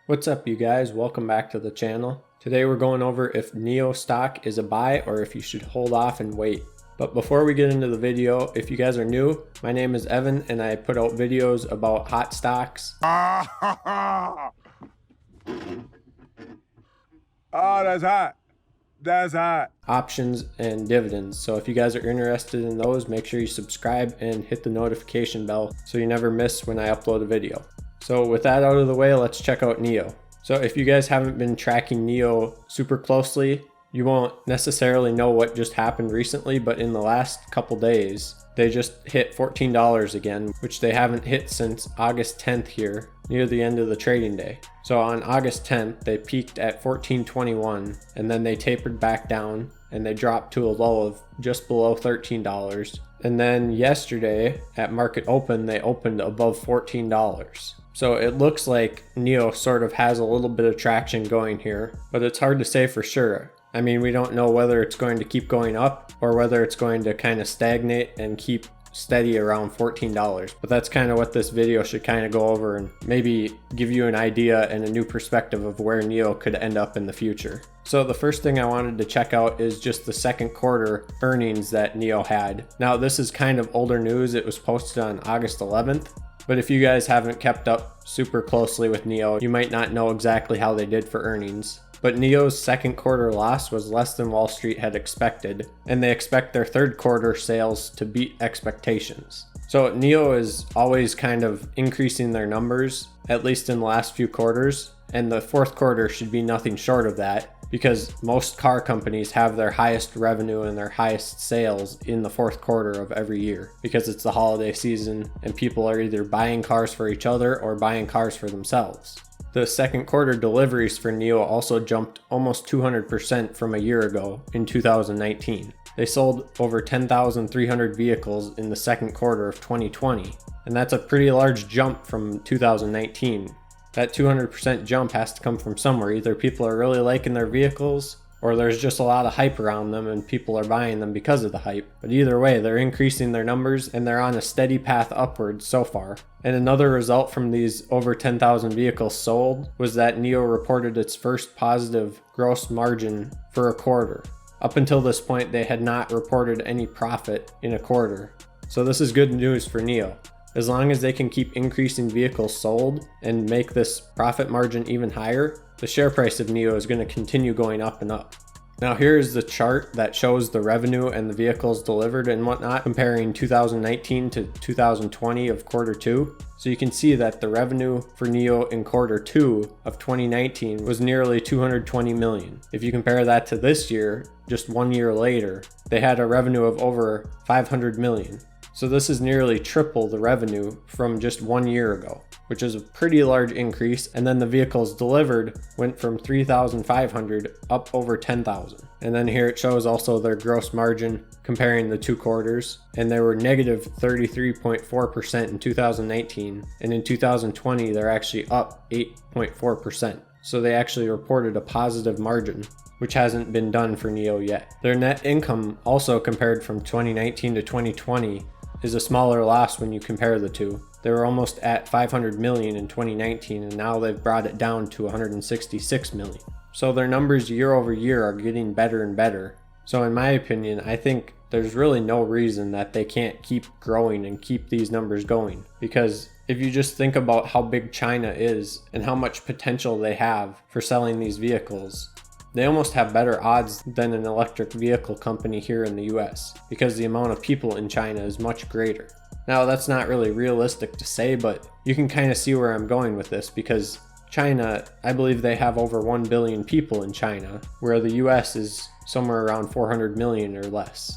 What's up, you guys? Welcome back to the channel. Today we're going over if NIO stock is a buy or if you should hold off and wait. But before we get into the video, if you guys are new, my name is Evan and I put out videos about hot stocks. Oh, that's hot. That's hot. Options and dividends. So if you guys are interested in those, make sure you subscribe and hit the notification bell so you never miss when I upload a video. So with that out of the way, let's check out NIO. So if you guys haven't been tracking NIO super closely, you won't necessarily know what just happened recently, but in the last couple days, they just hit $14 again, which they haven't hit since August 10th here, near the end of the trading day. So on August 10th, they peaked at $14.21, and then they tapered back down, and they dropped to a low of just below $13. And then yesterday, at market open, they opened above $14. So it looks like NIO sort of has a little bit of traction going here, but it's hard to say for sure. I mean, we don't know whether it's going to keep going up or whether it's going to kind of stagnate and keep steady around $14. But that's kind of what this video should kind of go over and maybe give you an idea and a new perspective of where NIO could end up in the future. So the first thing I wanted to check out is just the second quarter earnings that NIO had. Now this is kind of older news. It was posted on August 11th. But if you guys haven't kept up super closely with NIO, you might not know exactly how they did for earnings. But NIO's second quarter loss was less than Wall Street had expected, and they expect their third quarter sales to beat expectations. So NIO is always kind of increasing their numbers, at least in the last few quarters, and the fourth quarter should be nothing short of that, because most car companies have their highest revenue and their highest sales in the fourth quarter of every year, because it's the holiday season and people are either buying cars for each other or buying cars for themselves. The second quarter deliveries for NIO also jumped almost 200% from a year ago in 2019. They sold over 10,300 vehicles in the second quarter of 2020, and that's a pretty large jump from 2019. That 200% jump has to come from somewhere. Either people are really liking their vehicles, or there's just a lot of hype around them and people are buying them because of the hype. But either way, they're increasing their numbers and they're on a steady path upwards so far. And another result from these over 10,000 vehicles sold was that NIO reported its first positive gross margin for a quarter. Up until this point, they had not reported any profit in a quarter. So this is good news for NIO. As long as they can keep increasing vehicles sold and make this profit margin even higher, the share price of NIO is going to continue going up and up. Now here's the chart that shows the revenue and the vehicles delivered and whatnot, comparing 2019 to 2020 of quarter two. So you can see that the revenue for NIO in quarter two of 2019 was nearly 220 million. If you compare that to this year, just 1 year later, they had a revenue of over 500 million. So this is nearly triple the revenue from just 1 year ago, which is a pretty large increase. And then the vehicles delivered went from 3,500 up over 10,000. And then here it shows also their gross margin comparing the two quarters. And they were negative 33.4% in 2019. And in 2020, they're actually up 8.4%. So they actually reported a positive margin, which hasn't been done for NIO yet. Their net income also compared from 2019 to 2020 is a smaller loss when you compare the two. They were almost at 500 million in 2019 and now they've brought it down to 166 million. So their numbers year over year are getting better and better. So in my opinion, I think there's really no reason that they can't keep growing and keep these numbers going. Because if you just think about how big China is and how much potential they have for selling these vehicles, they almost have better odds than an electric vehicle company here in the US because the amount of people in China is much greater. Now that's not really realistic to say, but you can kind of see where I'm going with this because China, I believe they have over 1 billion people in China, where the US is somewhere around 400 million or less.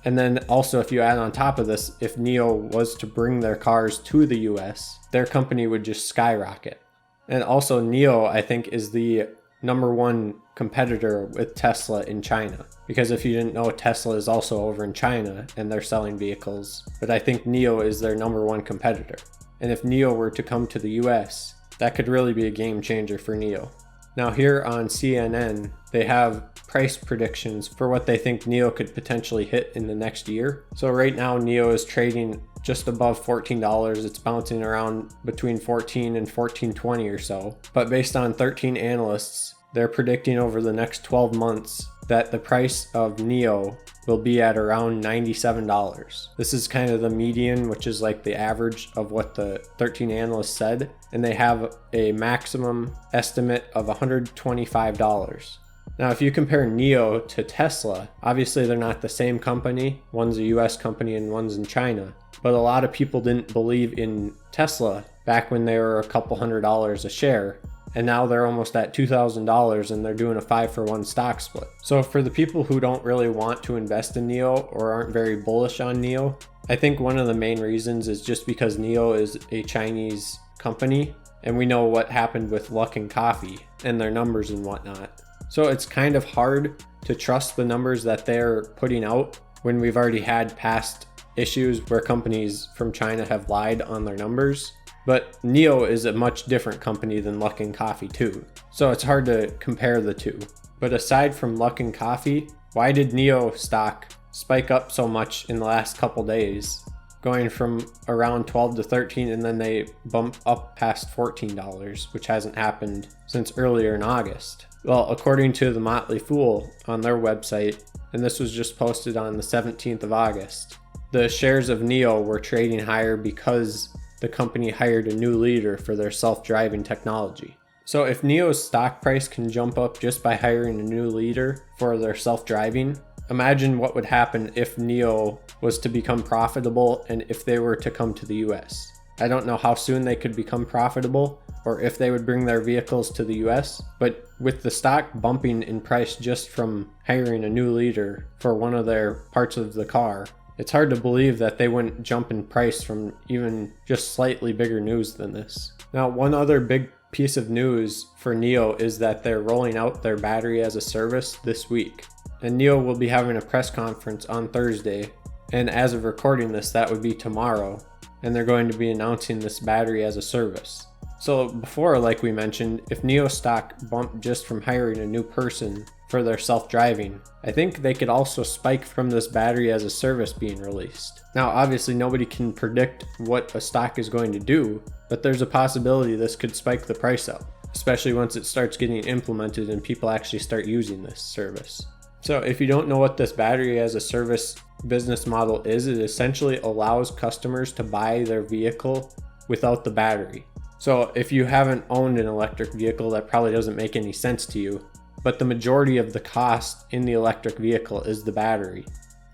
And then also if you add on top of this, if NIO was to bring their cars to the US, their company would just skyrocket. And also NIO, I think, is the number one competitor with Tesla in China, because if you didn't know, Tesla is also over in China and they're selling vehicles, but I think NIO is their number one competitor. And if NIO were to come to the US, that could really be a game changer for NIO. Now here on CNN, they have price predictions for what they think NIO could potentially hit in the next year. So right now NIO is trading just above $14. It's bouncing around between 14 and 14.20 or so. But based on 13 analysts, they're predicting over the next 12 months that the price of NIO will be at around $97. This is kind of the median, which is like the average of what the 13 analysts said. And they have a maximum estimate of $125. Now, if you compare NIO to Tesla, obviously they're not the same company. One's a US company and one's in China. But a lot of people didn't believe in Tesla back when they were a couple $100 a share. And now they're almost at $2,000 and they're doing a 5-for-1 stock split. So for the people who don't really want to invest in NIO or aren't very bullish on NIO, I think one of the main reasons is just because NIO is a Chinese company and we know what happened with Luckin Coffee and their numbers and whatnot. So it's kind of hard to trust the numbers that they're putting out when we've already had past issues where companies from China have lied on their numbers. But NIO is a much different company than Luckin Coffee too. So it's hard to compare the two. But aside from Luckin Coffee, why did NIO stock spike up so much in the last couple days? Going from around 12 to 13 and then they bump up past $14, which hasn't happened since earlier in August. Well, according to the Motley Fool on their website, and this was just posted on the 17th of August, the shares of NIO were trading higher because the company hired a new leader for their self-driving technology. So if NIO's stock price can jump up just by hiring a new leader for their self-driving, imagine what would happen if NIO was to become profitable and if they were to come to the US. I don't know how soon they could become profitable or if they would bring their vehicles to the US, but with the stock bumping in price just from hiring a new leader for one of their parts of the car, it's hard to believe that they wouldn't jump in price from even just slightly bigger news than this. Now, one other big piece of news for NIO is that they're rolling out their battery as a service this week. And NIO will be having a press conference on Thursday. And as of recording this, that would be tomorrow. And they're going to be announcing this battery as a service. So before, like we mentioned, if NIO stock bumped just from hiring a new person for their self-driving, I think they could also spike from this battery as a service being released. Now, obviously nobody can predict what a stock is going to do, but there's a possibility this could spike the price up, especially once it starts getting implemented and people actually start using this service. So if you don't know what this battery as a service business model is, it essentially allows customers to buy their vehicle without the battery. So if you haven't owned an electric vehicle, that probably doesn't make any sense to you. But the majority of the cost in the electric vehicle is the battery.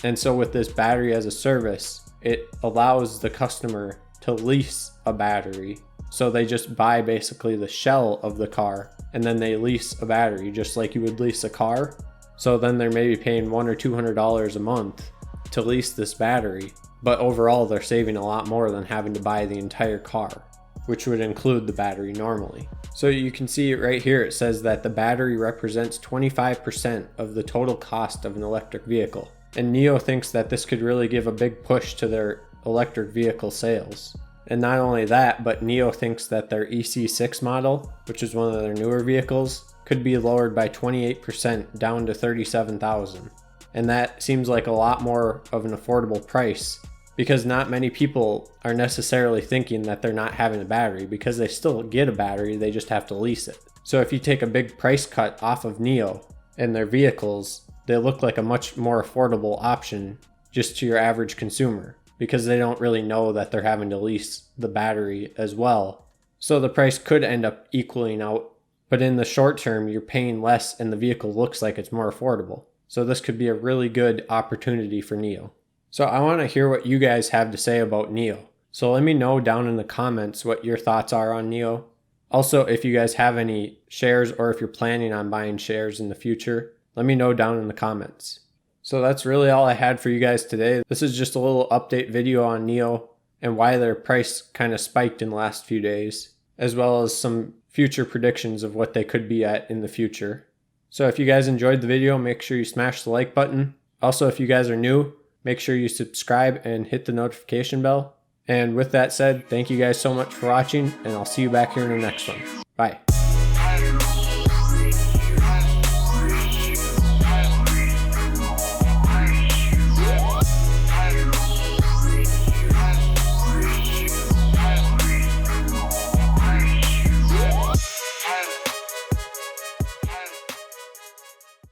And so with this battery as a service, it allows the customer to lease a battery. So they just buy basically the shell of the car and then they lease a battery just like you would lease a car. So then they're maybe paying $100 or $200 a month to lease this battery. But overall, they're saving a lot more than having to buy the entire car, which would include the battery normally. So you can see right here, it says that the battery represents 25% of the total cost of an electric vehicle. And NIO thinks that this could really give a big push to their electric vehicle sales. And not only that, but NIO thinks that their EC6 model, which is one of their newer vehicles, could be lowered by 28% down to $37,000. And that seems like a lot more of an affordable price, because not many people are necessarily thinking that they're not having a battery, because they still get a battery, they just have to lease it. So if you take a big price cut off of NIO and their vehicles, they look like a much more affordable option just to your average consumer, because they don't really know that they're having to lease the battery as well. So the price could end up equaling out, but in the short term, you're paying less and the vehicle looks like it's more affordable. So this could be a really good opportunity for NIO. So I want to hear what you guys have to say about NIO. So let me know down in the comments what your thoughts are on NIO. Also, if you guys have any shares or if you're planning on buying shares in the future, let me know down in the comments. So that's really all I had for you guys today. This is just a little update video on NIO and why their price kind of spiked in the last few days, as well as some future predictions of what they could be at in the future. So if you guys enjoyed the video, make sure you smash the like button. Also, if you guys are new, make sure you subscribe and hit the notification bell. And with that said, thank you guys so much for watching, and I'll see you back here in the next one. Bye.